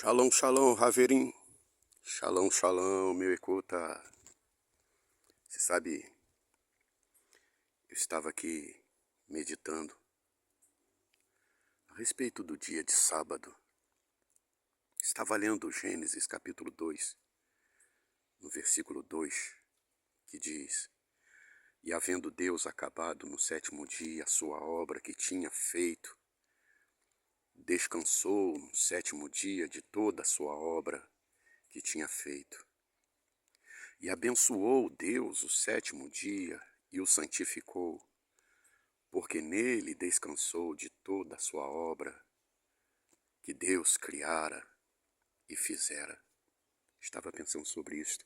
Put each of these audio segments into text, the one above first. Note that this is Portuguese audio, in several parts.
Shalom, shalom, Haverim. Shalom, shalom, meu escuta. Você sabe, eu estava aqui meditando a respeito do dia de sábado. Estava lendo Gênesis capítulo 2, no versículo 2, que diz: E havendo Deus acabado no sétimo dia a sua obra que tinha feito, descansou no sétimo dia de toda a sua obra que tinha feito. E abençoou Deus o sétimo dia e o santificou, porque nele descansou de toda a sua obra que Deus criara e fizera. Estava pensando sobre isto.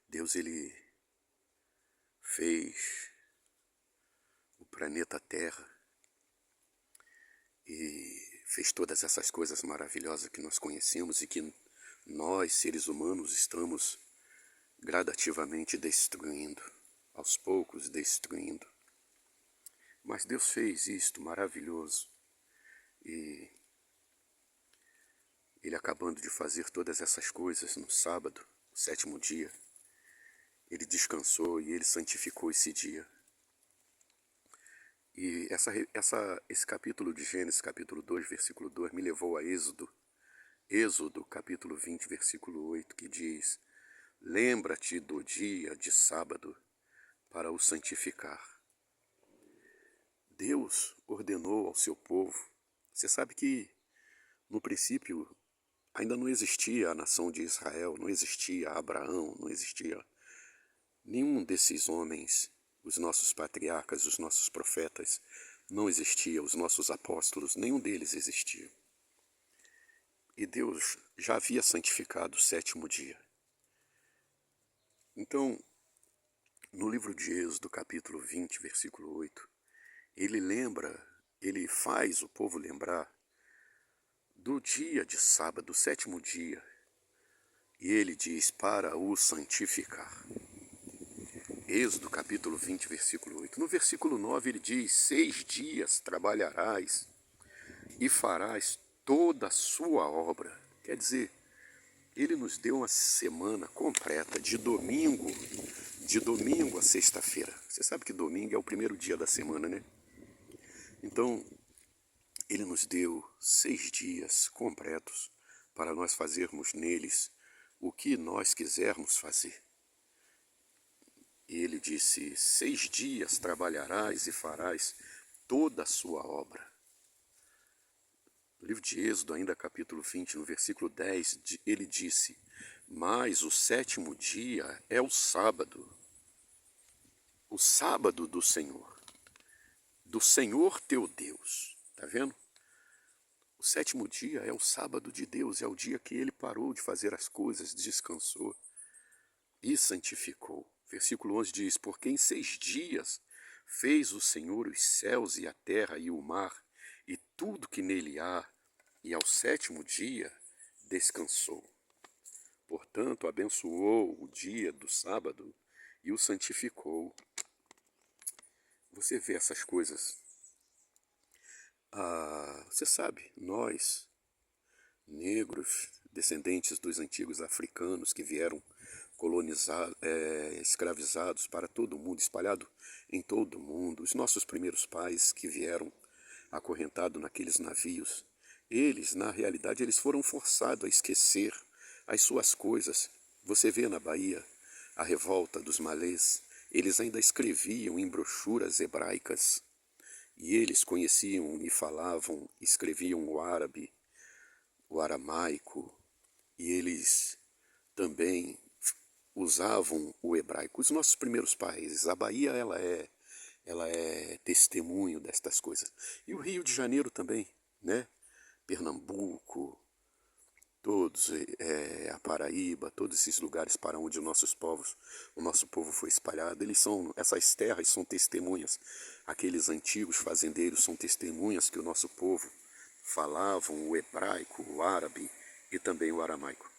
Deus, ele fez o planeta Terra e fez todas essas coisas maravilhosas que nós conhecemos e que nós, seres humanos, estamos gradativamente destruindo, aos poucos destruindo. Mas Deus fez isto maravilhoso e Ele acabando de fazer todas essas coisas no sábado, o sétimo dia, Ele descansou e Ele santificou esse dia. E esse capítulo de Gênesis, capítulo 2, versículo 2, me levou a Êxodo, capítulo 20, versículo 8, que diz: Lembra-te do dia de sábado para o santificar. Deus ordenou ao seu povo. Você sabe que, no princípio, ainda não existia a nação de Israel, não existia Abraão, não existia nenhum desses homens, os nossos patriarcas, os nossos profetas, não existia, os nossos apóstolos, nenhum deles existia. E Deus já havia santificado o sétimo dia. Então, no livro de Êxodo, capítulo 20, versículo 8, ele faz o povo lembrar do dia de sábado, do sétimo dia, e ele diz para o santificar. Êxodo capítulo 20, versículo 8. No versículo 9 ele diz: 6 dias trabalharás e farás toda a sua obra. Quer dizer, ele nos deu uma semana completa, de domingo a sexta-feira. Você sabe que domingo é o primeiro dia da semana, né? Então, ele nos deu 6 dias completos para nós fazermos neles o que nós quisermos fazer. E ele disse: 6 dias trabalharás e farás toda a sua obra. No livro de Êxodo, ainda capítulo 20, no versículo 10, ele disse: Mas o sétimo dia é o sábado do Senhor teu Deus. Está vendo? O sétimo dia é o sábado de Deus, é o dia que ele parou de fazer as coisas, descansou e santificou. Versículo 11 diz: Porque em 6 dias fez o Senhor os céus e a terra e o mar e tudo que nele há, e ao sétimo dia descansou. Portanto, abençoou o dia do sábado e o santificou. Você vê essas coisas. Você sabe, nós, negros, descendentes dos antigos africanos que vieram escravizados para todo o mundo, espalhado em todo o mundo, os nossos primeiros pais que vieram acorrentados naqueles navios, eles, na realidade, eles foram forçados a esquecer as suas coisas. Você vê na Bahia a revolta dos malês, eles ainda escreviam em brochuras hebraicas, e eles conheciam e falavam, escreviam o árabe, o aramaico, e eles também usavam o hebraico. Os nossos primeiros países, a Bahia, ela é testemunho destas coisas. E o Rio de Janeiro também, né? Pernambuco, todos, a Paraíba, todos esses lugares para onde o nosso povo foi espalhado, essas terras são testemunhas. Aqueles antigos fazendeiros são testemunhas que o nosso povo falavam o hebraico, o árabe e também o aramaico.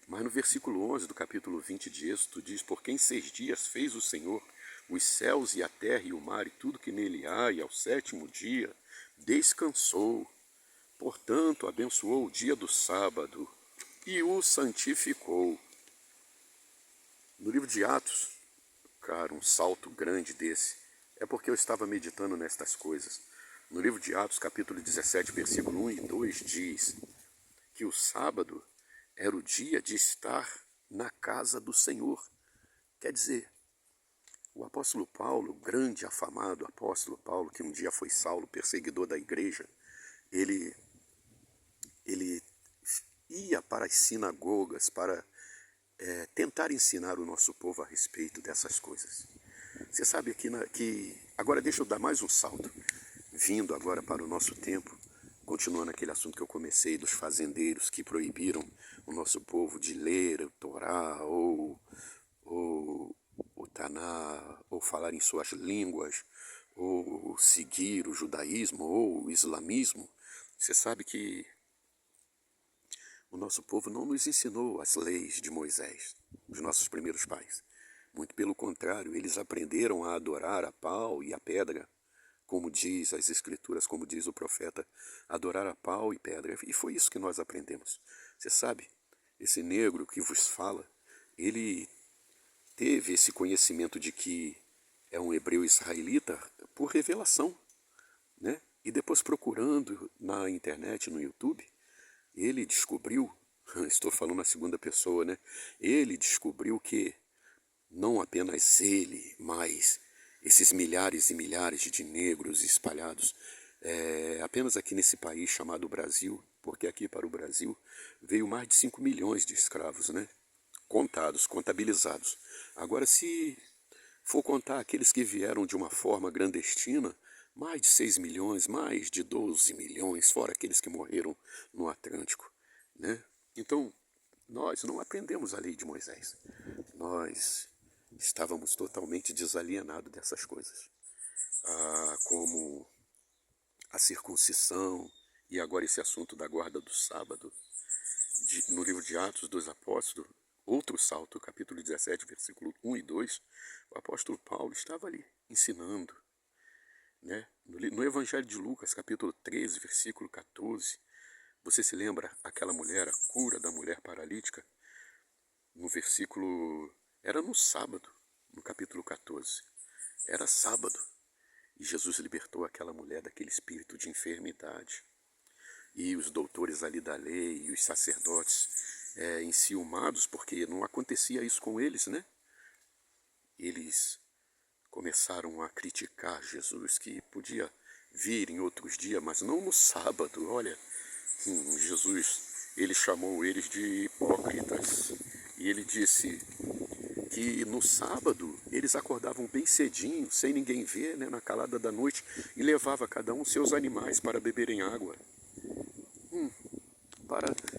Mas no versículo 11 do capítulo 20 de Êxodo diz: Porque em 6 dias fez o Senhor os céus e a terra e o mar e tudo que nele há, e ao sétimo dia descansou. Portanto, abençoou o dia do sábado e o santificou. No livro de Atos, cara, um salto grande desse, é porque eu estava meditando nestas coisas. No livro de Atos, capítulo 17, versículo 1 e 2, diz que o sábado era o dia de estar na casa do Senhor. Quer dizer, o apóstolo Paulo, o grande afamado apóstolo Paulo, que um dia foi Saulo, perseguidor da igreja, ele ia para as sinagogas para tentar ensinar o nosso povo a respeito dessas coisas. Você sabe que... Agora deixa eu dar mais um salto, vindo agora para o nosso tempo, continuando aquele assunto que eu comecei dos fazendeiros que proibiram o nosso povo de ler o Torá ou o Taná, ou falar em suas línguas, ou seguir o judaísmo ou o islamismo. Você sabe que o nosso povo não nos ensinou as leis de Moisés, os nossos primeiros pais. Muito pelo contrário, eles aprenderam a adorar a pau e a pedra, como diz as escrituras, como diz o profeta, adorar a pau e pedra. E foi isso que nós aprendemos. Você sabe, esse negro que vos fala, ele teve esse conhecimento de que é um hebreu israelita por revelação, né? E depois procurando na internet, no YouTube, ele descobriu, estou falando na segunda pessoa, né? Ele descobriu que não apenas ele, mas esses milhares e milhares de negros espalhados apenas aqui nesse país chamado Brasil, porque aqui para o Brasil veio mais de 5 milhões de escravos, né? Contados, contabilizados. Agora, se for contar aqueles que vieram de uma forma clandestina, mais de 6 milhões, mais de 12 milhões, fora aqueles que morreram no Atlântico, né? Então, nós não aprendemos a lei de Moisés. Nós estávamos totalmente desalienados dessas coisas, como a circuncisão e agora esse assunto da guarda do sábado. No livro de Atos dos Apóstolos, outro salto, capítulo 17, versículo 1 e 2, o apóstolo Paulo estava ali ensinando, né? No Evangelho de Lucas, capítulo 13, versículo 14, você se lembra aquela mulher, a cura da mulher paralítica? No versículo... Era no sábado, no capítulo 14. Era sábado. E Jesus libertou aquela mulher daquele espírito de enfermidade. E os doutores ali da lei e os sacerdotes enciumados, porque não acontecia isso com eles, né? Eles começaram a criticar Jesus, que podia vir em outros dias, mas não no sábado. Olha, Jesus, ele chamou eles de hipócritas. E ele disse que no sábado eles acordavam bem cedinho, sem ninguém ver, né, na calada da noite, e levava cada um seus animais para beberem água.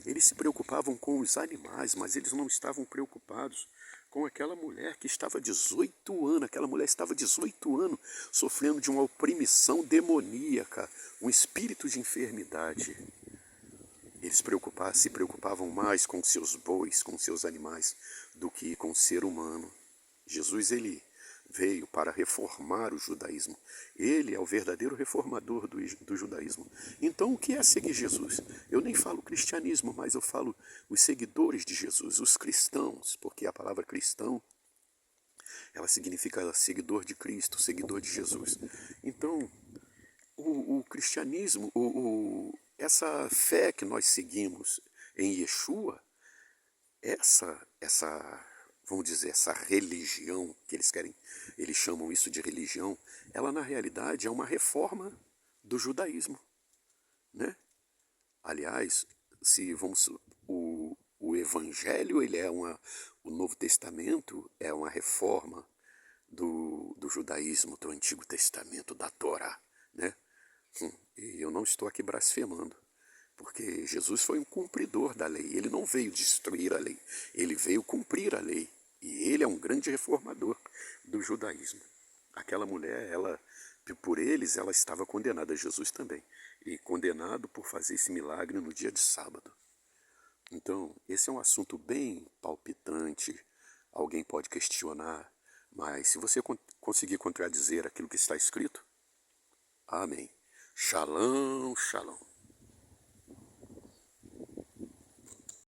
Eles se preocupavam com os animais, mas eles não estavam preocupados com aquela mulher que estava 18 anos. Aquela mulher estava 18 anos sofrendo de uma opressão demoníaca, um espírito de enfermidade. Eles se preocupavam mais com seus bois, com seus animais, do que com o ser humano. Jesus, ele veio para reformar o judaísmo. Ele é o verdadeiro reformador do judaísmo. Então, o que é seguir Jesus? Eu nem falo cristianismo, mas eu falo os seguidores de Jesus, os cristãos, porque a palavra cristão, ela significa seguidor de Cristo, seguidor de Jesus. Então, o cristianismo, essa fé que nós seguimos em Yeshua, vamos dizer, essa religião que eles chamam isso de religião, ela na realidade é uma reforma do judaísmo, né? Aliás, o Evangelho, o Novo Testamento é uma reforma do judaísmo, do Antigo Testamento, da Torá, né? E eu não estou aqui blasfemando, porque Jesus foi um cumpridor da lei. Ele não veio destruir a lei, ele veio cumprir a lei. E ele é um grande reformador do judaísmo. Aquela mulher, por eles, ela estava condenada, Jesus também. E condenado por fazer esse milagre no dia de sábado. Então, esse é um assunto bem palpitante. Alguém pode questionar, mas se você conseguir contradizer aquilo que está escrito, amém. Shalom, shalom.